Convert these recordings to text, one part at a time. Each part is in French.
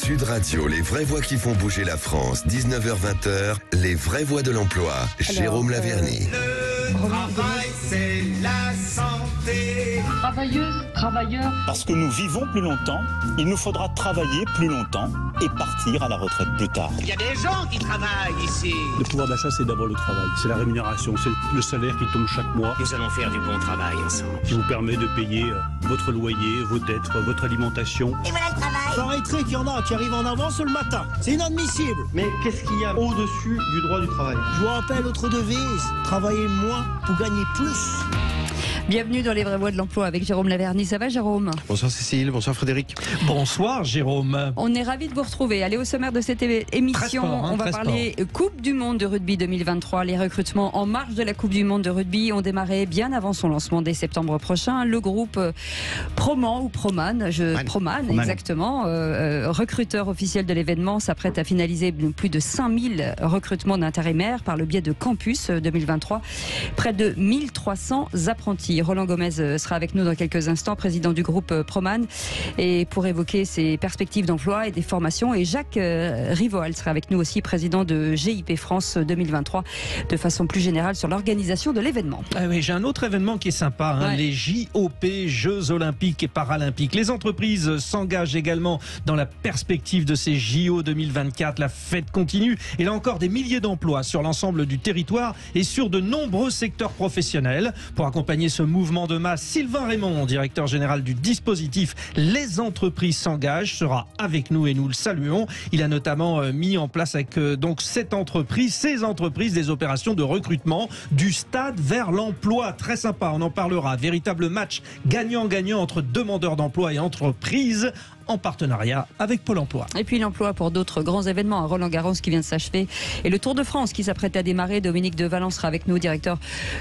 Sud Radio, les vraies voix qui font bouger la France, 19h-20h, les vraies voix de l'emploi. Jérôme Laverny. Le travail, c'est la santé. Travailleuses, travailleurs. Parce que nous vivons plus longtemps, il nous faudra travailler plus longtemps et partir à la retraite plus tard. Il y a des gens qui travaillent ici. Le pouvoir d'achat, c'est d'abord le travail, c'est la rémunération, c'est le salaire qui tombe chaque mois. Nous allons faire du bon travail ensemble. Qui vous permet de payer votre loyer, vos dettes, votre alimentation. Et voilà le travail. Paraîtrait qu'il y en a qui arrivent en avance le matin. C'est inadmissible. Mais qu'est-ce qu'il y a au-dessus du droit du travail? Je vous rappelle notre devise, travailler moins pour gagner plus. Bienvenue dans les vraies voix de l'emploi avec Jérôme Laverny. Ça va, Jérôme? Bonsoir Cécile, bonsoir Frédéric. Bonsoir Jérôme. On est ravis de vous retrouver. Allez, au sommaire de cette émission, on va parler Coupe du Monde de rugby 2023. Les recrutements en marge de la Coupe du Monde de rugby ont démarré bien avant son lancement dès septembre prochain. Le groupe Proman ou Proman, Proman exactement, recruteur officiel de l'événement, s'apprête à finaliser plus de 5000 recrutements d'intérimaires par le biais de Campus 2023. Près de 1300 apprentis. Roland Gomez sera avec nous dans quelques instants, président du groupe Proman, et pour évoquer ses perspectives d'emploi et des formations. Et Jacques Rivoal sera avec nous aussi, président de GIP France 2023, de façon plus générale sur l'organisation de l'événement. Ah oui, j'ai un autre événement qui est sympa, les JOP, Jeux Olympiques et Paralympiques. Les entreprises s'engagent également dans la perspective de ces JO 2024. La fête continue et là encore des milliers d'emplois sur l'ensemble du territoire et sur de nombreux secteurs professionnels. Pour accompagner ce mouvement de masse, Sylvain Raymond, directeur général du dispositif Les entreprises s'engagent, sera avec nous et nous le saluons. Il a notamment mis en place avec donc ces entreprises, des opérations de recrutement du stade vers l'emploi. Très sympa, on en parlera. Véritable match gagnant-gagnant entre demandeurs d'emploi et entreprises, en partenariat avec Pôle emploi. Et puis l'emploi pour d'autres grands événements, Roland-Garros qui vient de s'achever et le Tour de France qui s'apprête à démarrer. Dominique de Valence sera avec nous,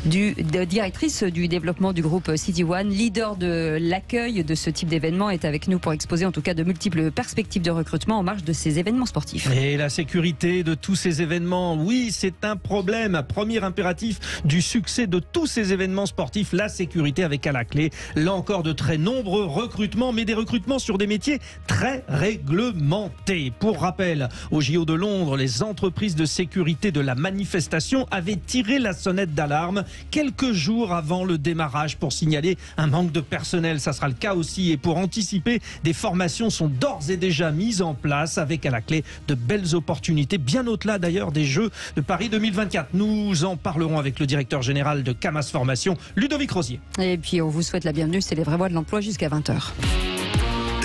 directrice du développement du groupe City One, leader de l'accueil de ce type d'événement, est avec nous pour exposer en tout cas de multiples perspectives de recrutement en marge de ces événements sportifs. Et la sécurité de tous ces événements, oui, c'est un problème. Premier impératif du succès de tous ces événements sportifs, la sécurité avec à la clé, là encore, de très nombreux recrutements, mais des recrutements sur des métiers très réglementés. Pour rappel, au JO de Londres, les entreprises de sécurité de la manifestation avaient tiré la sonnette d'alarme quelques jours avant le démarrage pour signaler un manque de personnel. Ça sera le cas aussi, et pour anticiper, des formations sont d'ores et déjà mises en place avec à la clé de belles opportunités, bien au-delà d'ailleurs des Jeux de Paris 2024. Nous en parlerons avec le directeur général de Camas Formation, Ludovic Rosier. Et puis on vous souhaite la bienvenue, c'est les vraies voix de l'emploi jusqu'à 20h.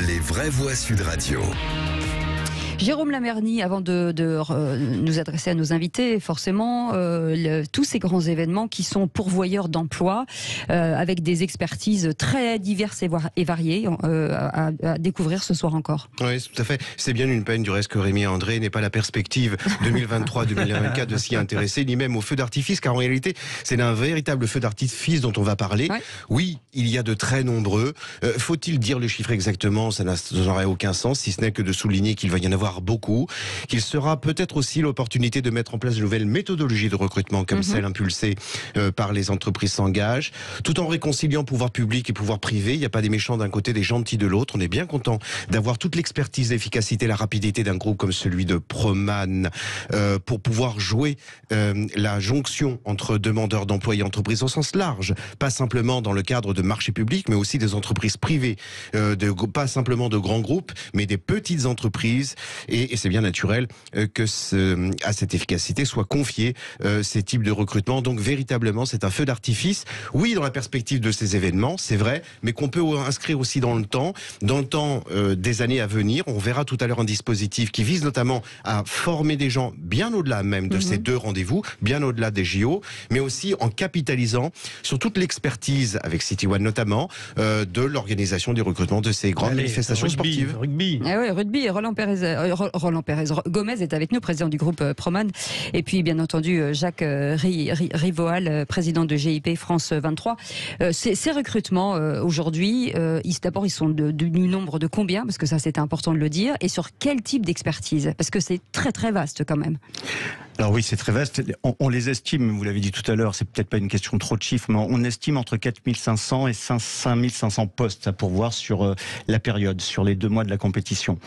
Les vraies voix Sud Radio. Jérôme Laverny, avant de nous adresser à nos invités, forcément, tous ces grands événements qui sont pourvoyeurs d'emplois, avec des expertises très diverses et variées à découvrir ce soir encore. Oui, tout à fait. C'est bien une peine du reste que Rémi André n'ait pas la perspective 2023-2024 de s'y intéresser, ni même au feu d'artifice, car en réalité, c'est d'un véritable feu d'artifice dont on va parler. Ouais. Oui, il y a de très nombreux. Faut-il dire le chiffre exactement? Ça n'aurait aucun sens, si ce n'est que de souligner qu'il va y en avoir beaucoup, qu'il sera peut-être aussi l'opportunité de mettre en place de nouvelles méthodologies de recrutement comme celle impulsée par les entreprises s'engagent, tout en réconciliant pouvoir public et pouvoir privé. Il n'y a pas des méchants d'un côté, des gentils de l'autre. On est bien content d'avoir toute l'expertise, l'efficacité, la rapidité d'un groupe comme celui de Proman pour pouvoir jouer la jonction entre demandeurs d'emploi et entreprises au sens large, pas simplement dans le cadre de marchés publics, mais aussi des entreprises privées, pas simplement de grands groupes, mais des petites entreprises. Et c'est bien naturel que à cette efficacité soient confiés ces types de recrutement. Donc véritablement, c'est un feu d'artifice. Oui, dans la perspective de ces événements, c'est vrai, mais qu'on peut inscrire aussi dans le temps des années à venir. On verra tout à l'heure un dispositif qui vise notamment à former des gens bien au-delà même de ces deux rendez-vous, bien au-delà des JO, mais aussi en capitalisant sur toute l'expertise, avec City One notamment, de l'organisation des recrutements de ces grandes manifestations sportives. Rugby. Ah ouais, rugby. Roland Pérez Gomez est avec nous, président du groupe Proman. Et puis, bien entendu, Jacques Rivoal, président de GIP France 23. Ces recrutements, aujourd'hui, d'abord, ils sont du nombre de combien? Parce que ça, c'était important de le dire. Et sur quel type d'expertise? Parce que c'est très, très vaste quand même. Alors oui, c'est très vaste. On les estime, vous l'avez dit tout à l'heure, c'est peut-être pas une question trop de chiffres, mais on estime entre 4500 et 5500 postes à pourvoir sur la période, sur les 2 mois de la compétition.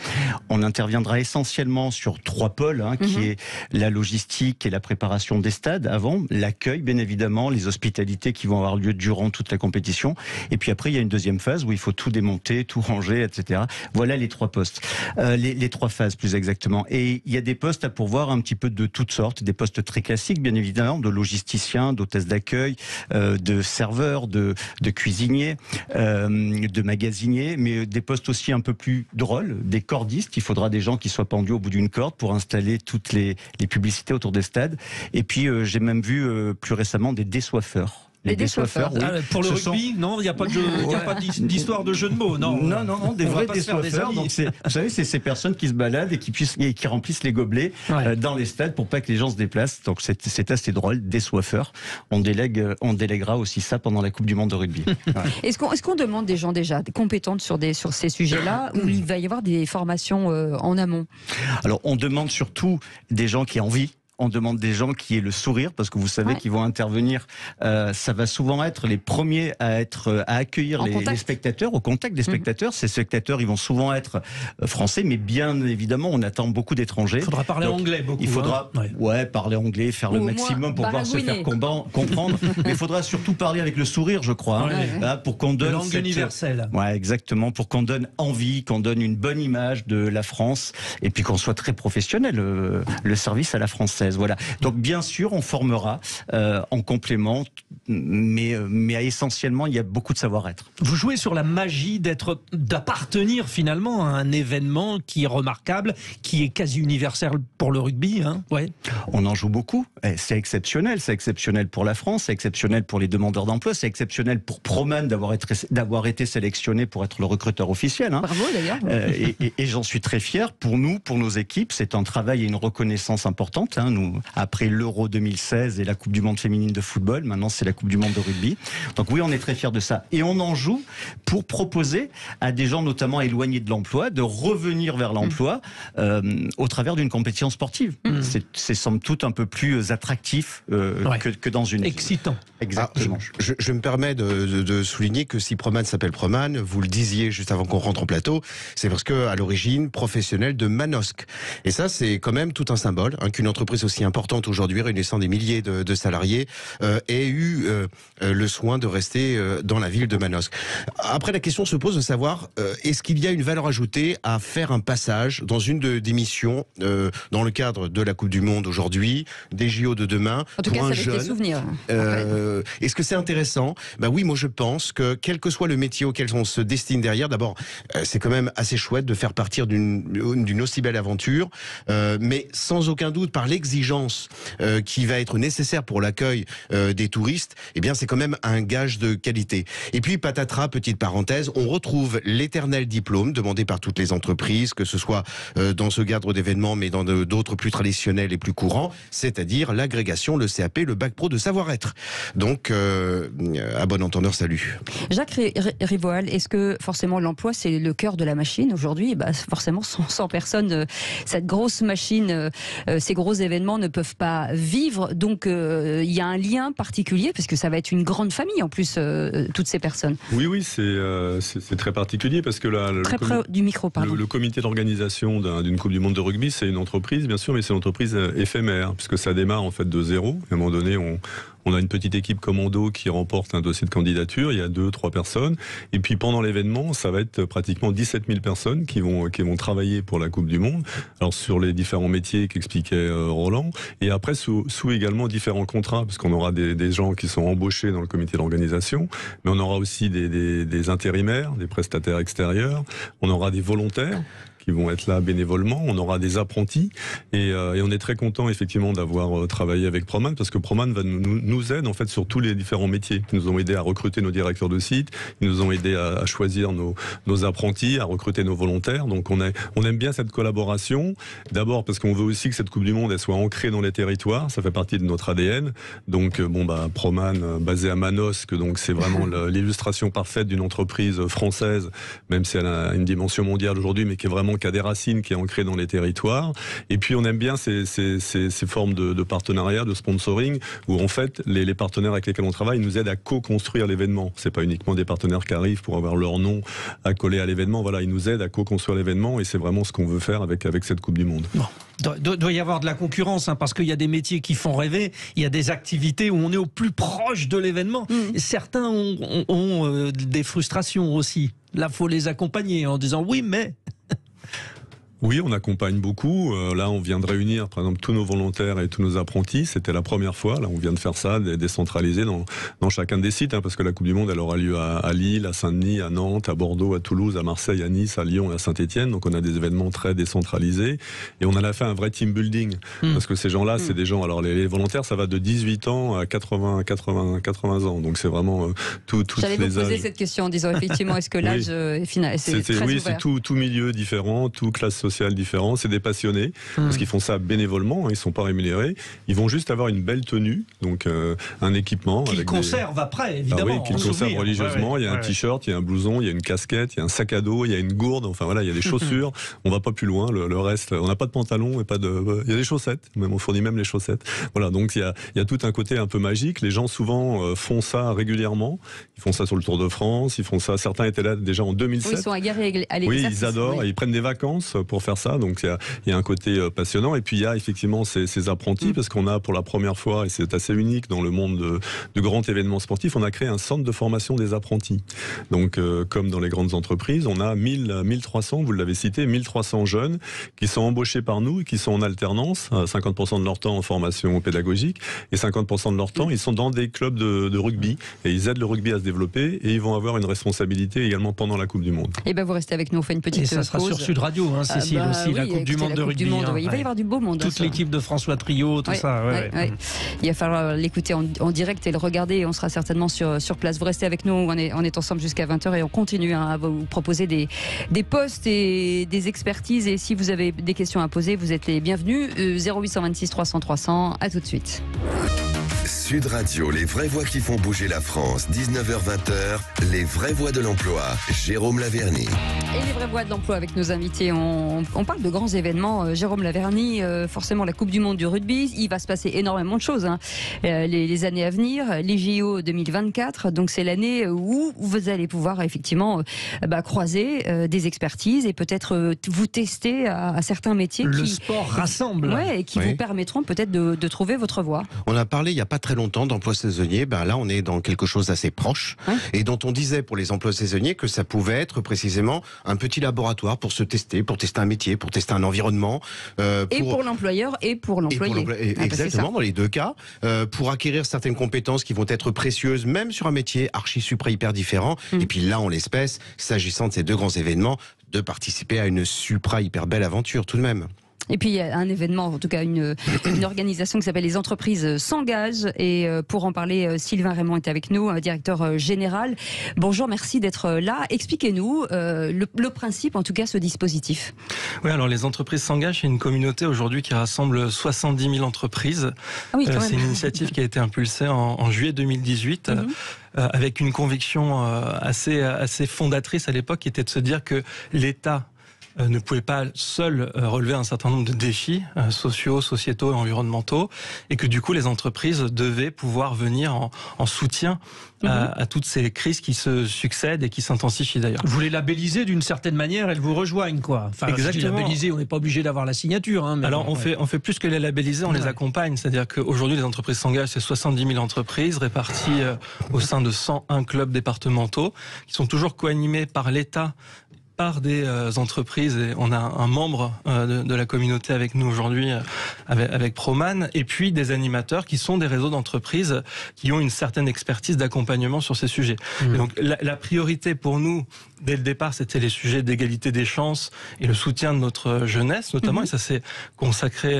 On interviendra essentiellement sur 3 pôles, qui est la logistique et la préparation des stades avant, l'accueil bien évidemment, les hospitalités qui vont avoir lieu durant toute la compétition, et puis après il y a une deuxième phase où il faut tout démonter, tout ranger, etc. Voilà les 3 postes, les 3 phases plus exactement. Et il y a des postes à pourvoir un petit peu de toutes sortes, des postes très classiques bien évidemment, de logisticiens, d'hôtesses d'accueil, de serveurs, de cuisiniers, de magasiniers, mais des postes aussi un peu plus drôles, des cordistes. Il faudra des gens qui soient pendus au bout d'une corde pour installer toutes les publicités autour des stades. Et puis j'ai même vu plus récemment des désoiffeurs. Les désoiffeurs, oui. Pour le rugby, non, il n'y a pas d'histoire de jeu de mots, non. Non, des vrais désoiffeurs. Donc vous savez, c'est ces personnes qui se baladent et qui remplissent les gobelets dans les stades pour pas que les gens se déplacent. Donc c'est assez drôle, désoiffeurs. On déléguera aussi ça pendant la Coupe du Monde de rugby. Est-ce qu'on demande des gens déjà compétentes sur ces sujets-là, ou il va y avoir des formations en amont? Alors on demande surtout des gens qui ont envie. On demande des gens qui aient le sourire, parce que vous savez qu'ils vont intervenir. Ça va souvent être les premiers à accueillir les spectateurs, au contact des spectateurs. Ces spectateurs, ils vont souvent être français, mais bien évidemment, on attend beaucoup d'étrangers. Il faudra parler anglais beaucoup. Il faudra parler anglais, faire le maximum pour pouvoir se faire comprendre. Mais il faudra surtout parler avec le sourire, je crois, pour qu'on donne langue universelle. Ouais, exactement, pour qu'on donne envie, qu'on donne une bonne image de la France, et puis qu'on soit très professionnel, le service à la française. Voilà. Donc bien sûr, on formera en complément, mais essentiellement, il y a beaucoup de savoir-être. Vous jouez sur la magie d'appartenir finalement à un événement qui est remarquable, qui est quasi universel pour le rugby. On en joue beaucoup. C'est exceptionnel. C'est exceptionnel pour la France, c'est exceptionnel pour les demandeurs d'emploi, c'est exceptionnel pour Proman d'avoir été sélectionné pour être le recruteur officiel. Bravo d'ailleurs. Et j'en suis très fier. Pour nous, pour nos équipes, c'est un travail et une reconnaissance importante. Nous, après l'Euro 2016 et la Coupe du Monde féminine de football, maintenant c'est la Coupe du Monde de rugby. Donc oui, on est très fiers de ça. Et on en joue pour proposer à des gens notamment éloignés de l'emploi de revenir vers l'emploi au travers d'une compétition sportive. C'est somme toute un peu plus attractif que dans une... Excitant. Exactement. Je me permets de souligner que si Proman s'appelle Proman, vous le disiez juste avant qu'on rentre en plateau, c'est parce que à l'origine professionnel de Manosque. Et ça, c'est quand même tout un symbole, qu'une entreprise aussi importante aujourd'hui, réunissant des milliers de salariés, ait eu le soin de rester dans la ville de Manosque. Après, la question se pose de savoir, est-ce qu'il y a une valeur ajoutée à faire un passage dans une des missions, dans le cadre de la Coupe du Monde aujourd'hui, des JO de demain, en tout cas, ça laisse des souvenirs. Est-ce que c'est intéressant? Oui, moi je pense que quel que soit le métier auquel on se destine derrière, d'abord, c'est quand même assez chouette de faire partir d'une aussi belle aventure, mais sans aucun doute par l'exigence qui va être nécessaire pour l'accueil des touristes, eh bien c'est quand même un gage de qualité. Et puis patatras, petite parenthèse, on retrouve l'éternel diplôme demandé par toutes les entreprises, que ce soit dans ce cadre d'événements, mais dans d'autres plus traditionnels et plus courants, c'est-à-dire l'agrégation, le CAP, le bac pro de savoir-être. Donc, à bon entendeur, salut. Jacques Rivoal, est-ce que forcément l'emploi c'est le cœur de la machine aujourd'hui? Forcément, sans personne, cette grosse machine, ces gros événements ne peuvent pas vivre. Donc, il y a un lien particulier parce que ça va être une grande famille en plus, toutes ces personnes. Oui, c'est très particulier parce que là, très près du micro, pardon. Le comité d'organisation d'une Coupe du Monde de rugby, c'est une entreprise, bien sûr, mais c'est une entreprise éphémère puisque ça démarre en fait de zéro. À un moment donné, on a une petite équipe commando qui remporte un dossier de candidature, il y a 2-3 personnes, et puis pendant l'événement, ça va être pratiquement 17 000 personnes qui vont travailler pour la Coupe du Monde, alors sur les différents métiers qu'expliquait Roland, et après sous également différents contrats, parce qu'on aura des gens qui sont embauchés dans le comité d'organisation, mais on aura aussi des intérimaires, des prestataires extérieurs, on aura des volontaires, qui vont être là bénévolement, on aura des apprentis et on est très content effectivement d'avoir travaillé avec Proman parce que Proman nous aide en fait sur tous les différents métiers. Ils nous ont aidé à recruter nos directeurs de site, ils nous ont aidé à choisir nos apprentis, à recruter nos volontaires. Donc on aime bien cette collaboration. D'abord parce qu'on veut aussi que cette Coupe du Monde elle soit ancrée dans les territoires, ça fait partie de notre ADN. Donc Proman basé à Manosque, donc c'est vraiment l'illustration parfaite d'une entreprise française, même si elle a une dimension mondiale aujourd'hui, mais qui est vraiment qui a des racines, qui est ancré dans les territoires. Et puis on aime bien ces formes de partenariat, de sponsoring, où en fait les partenaires avec lesquels on travaille nous aident à co-construire l'événement. C'est pas uniquement des partenaires qui arrivent pour avoir leur nom à coller à l'événement. Voilà, ils nous aident à co-construire l'événement et c'est vraiment ce qu'on veut faire avec cette Coupe du Monde. Bon. Doit y avoir de la concurrence, parce qu'il y a des métiers qui font rêver, il y a des activités où on est au plus proche de l'événement. Certains ont des frustrations aussi. Là, faut les accompagner en disant oui, mais... Oui, on accompagne beaucoup. Là, on vient de réunir, par exemple, tous nos volontaires et tous nos apprentis. C'était la première fois. Là, on vient de faire ça, décentralisé dans chacun des sites, parce que la Coupe du Monde, elle aura lieu à Lille, à Saint-Denis, à Nantes, à Bordeaux, à Toulouse, à Marseille, à Nice, à Lyon et à Saint-Etienne. Donc, on a des événements très décentralisés. Et on en a fait un vrai team building. Parce que ces gens-là, c'est des gens... Alors, les volontaires, ça va de 18 ans à 80 ans. Donc, c'est vraiment toutes les âges. J'allais vous poser cette question en disant, effectivement, est-ce que l'âge est final? C'est très ouvert. C'est tout milieu différent, tout classe sociale différente. C'est des passionnés, parce qu'ils font ça bénévolement, ils sont pas rémunérés. Ils vont juste avoir une belle tenue, donc un équipement. Qu'ils conservent après, évidemment. Qu'ils conservent religieusement. Il y a un t-shirt, il y a un blouson, il y a une casquette, il y a un sac à dos, il y a une gourde, enfin voilà, il y a des chaussures. On va pas plus loin, le reste, on n'a pas de pantalon, et pas de... Il y a des chaussettes, même on fournit même les chaussettes. Voilà, donc il y a tout un côté un peu magique. Les gens souvent font ça régulièrement. Ils font ça sur le Tour de France, ils font ça, certains étaient là déjà en 2007. Oui, ils sont aguerris à l'exercice. Oui, ils adorent, et ils prennent des vacances pour faire ça. Donc il y a un côté passionnant. Et puis il y a effectivement ces apprentis, parce qu'on a pour la première fois, et c'est assez unique dans le monde de grands événements sportifs, on a créé un centre de formation des apprentis. Donc comme dans les grandes entreprises, on a 1300, vous l'avez cité, 1300 jeunes qui sont embauchés par nous et qui sont en alternance, 50% de leur temps en formation pédagogique et 50% de leur temps, ils sont dans des clubs de rugby et ils aident le rugby à se développer et ils vont avoir une responsabilité également pendant la Coupe du Monde. Et vous restez avec nous, on fait une petite pause. Et ça sera sur Sud Radio, Cécile, aussi, la Coupe du Monde de rugby. Il va y avoir du beau monde. Toute l'équipe de François Trio, tout ça. Il va falloir l'écouter en direct et le regarder. Et on sera certainement sur place. Vous restez avec nous, on est ensemble jusqu'à 20h et on continue à vous proposer des postes et des expertises. Et si vous avez des questions à poser, vous êtes les bienvenus. 0826 300 300. À tout de suite. Sud Radio, les vraies voix qui font bouger la France, 19h-20h, les vraies voix de l'emploi, Jérôme Laverny. Et les vraies voix de l'emploi avec nos invités, on parle de grands événements. Jérôme Laverny, forcément la Coupe du Monde du rugby, il va se passer énormément de choses les années à venir, les JO 2024, donc c'est l'année où vous allez pouvoir effectivement croiser des expertises et peut-être vous tester à certains métiers. Le sport rassemble. Et qui vous permettront peut-être de trouver votre voie. On a parlé il n'y a pas très longtemps d'emploi saisonnier. Là, on est dans quelque chose d'assez proche et dont on disait pour les emplois saisonniers que ça pouvait être précisément un petit laboratoire pour se tester, pour tester un métier, pour tester un environnement. Et pour l'employeur et pour l'employé. Exactement, dans les deux cas. Pour acquérir certaines compétences qui vont être précieuses, même sur un métier archi, supra, hyper différent. Et puis là, en l'espèce, s'agissant de ces deux grands événements, de participer à une supra, hyper belle aventure tout de même. Et puis il y a un événement, en tout cas une organisation qui s'appelle Les Entreprises s'engagent. Et pour en parler, Sylvain Raymond est avec nous, directeur général. Bonjour, merci d'être là. Expliquez-nous le principe, en tout cas ce dispositif. Oui, alors Les Entreprises s'engagent, c'est une communauté aujourd'hui qui rassemble 70 000 entreprises. Ah oui, c'est une initiative qui a été impulsée en juillet 2018. Avec une conviction assez fondatrice à l'époque, qui était de se dire que l'État ne pouvait pas seul relever un certain nombre de défis sociaux, sociétaux et environnementaux, et que du coup les entreprises devaient pouvoir venir en soutien à toutes ces crises qui se succèdent et qui s'intensifient d'ailleurs. Vous les labellisez d'une certaine manière, elles vous rejoignent quoi. Enfin, exactement. Labelliser, on n'est pas obligé d'avoir la signature. Mais alors on fait plus que les labelliser, on les accompagne. C'est-à-dire qu'aujourd'hui les entreprises s'engagent, c'est 70 000 entreprises réparties au sein de 101 clubs départementaux qui sont toujours co-animés par l'État, par des entreprises, et on a un membre de la communauté avec nous aujourd'hui, avec Proman, et puis des animateurs qui sont des réseaux d'entreprises qui ont une certaine expertise d'accompagnement sur ces sujets. Et donc la priorité pour nous, dès le départ, c'était les sujets d'égalité des chances et le soutien de notre jeunesse, notamment, et ça s'est consacré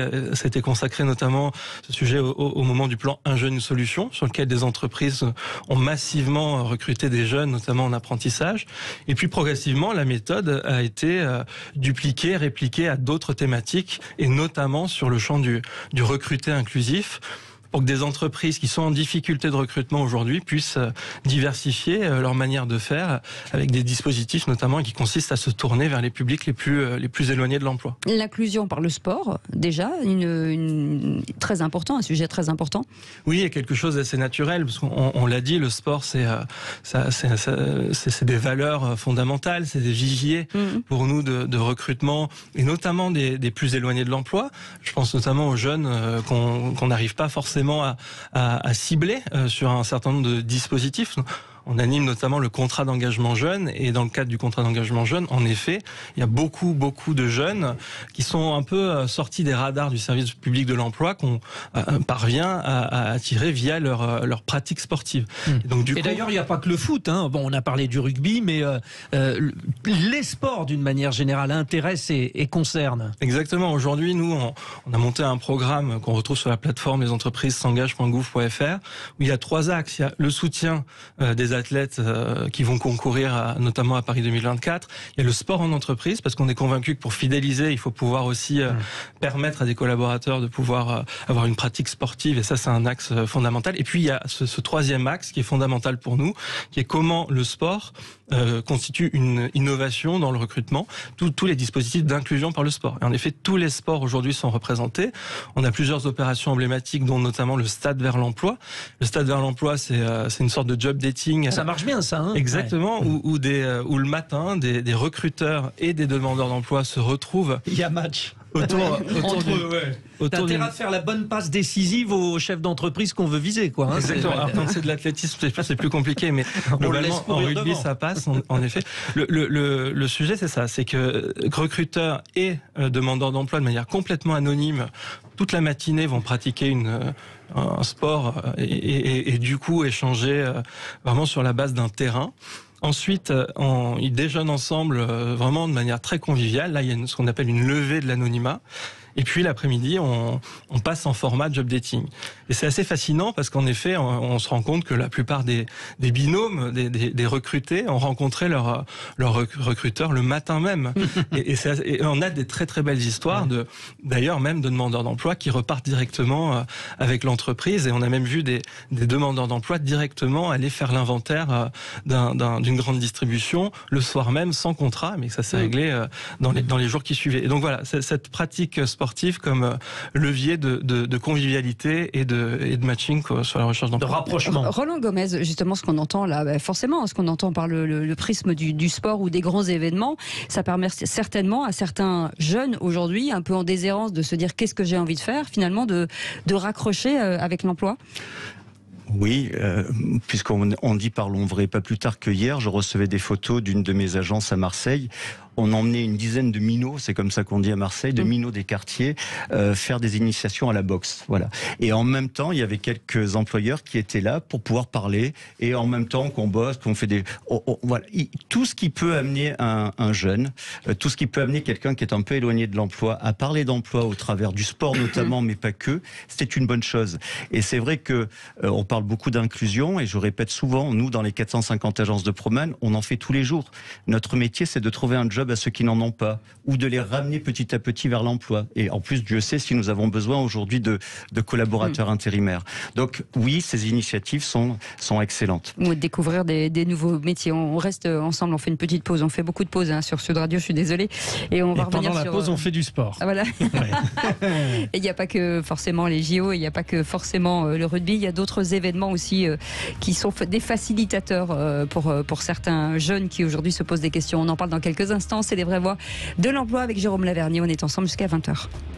notamment ce sujet au moment du plan Un jeune, une solution, sur lequel des entreprises ont massivement recruté des jeunes, notamment en apprentissage, et puis progressivement, la méthode a été dupliquée, répliquée à d'autres thématiques, et notamment sur le champ du recruter inclusif. pour que des entreprises qui sont en difficulté de recrutement aujourd'hui puissent diversifier leur manière de faire avec des dispositifs notamment qui consistent à se tourner vers les publics les plus éloignés de l'emploi. L'inclusion par le sport, déjà, très important, un sujet très important. Oui, il y a quelque chose d'assez naturel, parce qu'on l'a dit, le sport, c'est des valeurs fondamentales, c'est des viviers pour nous de recrutement, et notamment des plus éloignés de l'emploi. Je pense notamment aux jeunes qu'on n'arrive pas forcément à cibler sur un certain nombre de dispositifs. On anime notamment le contrat d'engagement jeune, et dans le cadre du contrat d'engagement jeune, en effet, il y a beaucoup de jeunes qui sont un peu sortis des radars du service public de l'emploi, qu'on parvient à attirer via leur pratique sportive. Et, donc, et d'ailleurs, il n'y a pas que le foot, hein. Bon, on a parlé du rugby, mais les sports, d'une manière générale, intéressent et concernent. Exactement. Aujourd'hui, nous, on a monté un programme qu'on retrouve sur la plateforme lesentreprises-s'engagent.gouv.fr, où il y a 3 axes. Il y a le soutien des athlètes qui vont concourir notamment à Paris 2024. Il y a le sport en entreprise, parce qu'on est convaincu que pour fidéliser, il faut pouvoir aussi permettre à des collaborateurs de pouvoir avoir une pratique sportive, et ça, c'est un axe fondamental. Et puis il y a ce 3e axe qui est fondamental pour nous, qui est comment le sport constitue une innovation dans le recrutement, tous les dispositifs d'inclusion par le sport. Et en effet, tous les sports aujourd'hui sont représentés. On a plusieurs opérations emblématiques, dont notamment le Stade vers l'emploi. Le Stade vers l'emploi, c'est une sorte de job dating. Ça marche bien, ça. Hein, exactement, ouais. où le matin, des recruteurs et des demandeurs d'emploi se retrouvent. Il y a match. Autour T'as intérêt à faire la bonne passe décisive aux chefs d'entreprise qu'on veut viser, quoi. Hein, exactement. Alors, quand c'est de l'athlétisme, c'est plus compliqué, mais globalement, en rugby, ça passe, en effet. Le sujet, c'est ça, c'est que recruteurs et demandeurs d'emploi, de manière complètement anonyme, toute la matinée, vont pratiquer un sport et du coup échanger vraiment sur la base d'un terrain. Ensuite, ils déjeunent ensemble vraiment de manière très conviviale. Là, il y a ce qu'on appelle une levée de l'anonymat. Et puis l'après-midi, on passe en format job dating. Et c'est assez fascinant parce qu'en effet, on se rend compte que la plupart des binômes, des recrutés, ont rencontré leur recruteur le matin même. et on a des très très belles histoires d'ailleurs même de demandeurs d'emploi qui repartent directement avec l'entreprise. Et on a même vu des demandeurs d'emploi directement aller faire l'inventaire d'une grande distribution le soir même sans contrat, mais que ça s'est réglé dans les jours qui suivaient. Et donc voilà, cette pratique sportive comme levier de convivialité et de matching sur la recherche d'emploi. De rapprochement. Roland Gomez, justement, ce qu'on entend là, forcément, ce qu'on entend par le prisme du sport ou des grands événements, ça permet certainement à certains jeunes aujourd'hui, un peu en déshérence, de se dire qu'est-ce que j'ai envie de faire, finalement, de raccrocher avec l'emploi. Oui, puisqu'on dit parlons vrai. Pas plus tard que hier, je recevais des photos d'une de mes agences à Marseille. On emmenait une dizaine de minots, c'est comme ça qu'on dit à Marseille, de minots des quartiers, faire des initiations à la boxe. Voilà. Et en même temps, il y avait quelques employeurs qui étaient là pour pouvoir parler. Et en même temps qu'on bosse, qu'on fait des... voilà. Tout ce qui peut amener un jeune, tout ce qui peut amener quelqu'un qui est un peu éloigné de l'emploi à parler d'emploi au travers du sport notamment, mais pas que, c'est une bonne chose. Et c'est vrai que on parle beaucoup d'inclusion, et je répète souvent, nous, dans les 450 agences de Proman, on en fait tous les jours. Notre métier, c'est de trouver un job à ceux qui n'en ont pas, ou de les ramener petit à petit vers l'emploi. Et en plus, Dieu sait si nous avons besoin aujourd'hui de collaborateurs intérimaires. Donc oui, ces initiatives sont excellentes. Ou découvrir des nouveaux métiers. On reste ensemble, on fait une petite pause. On fait beaucoup de pauses sur Sud Radio, je suis désolée. Et on va revenir pendant la pause, on fait du sport. Voilà. Et il n'y a pas que forcément les JO, il n'y a pas que forcément le rugby, il y a d'autres événements aussi qui sont des facilitateurs pour certains jeunes qui aujourd'hui se posent des questions. On en parle dans quelques instants. C'est les vraies voix de l'emploi avec Jérôme Lavernier. On est ensemble jusqu'à 20h.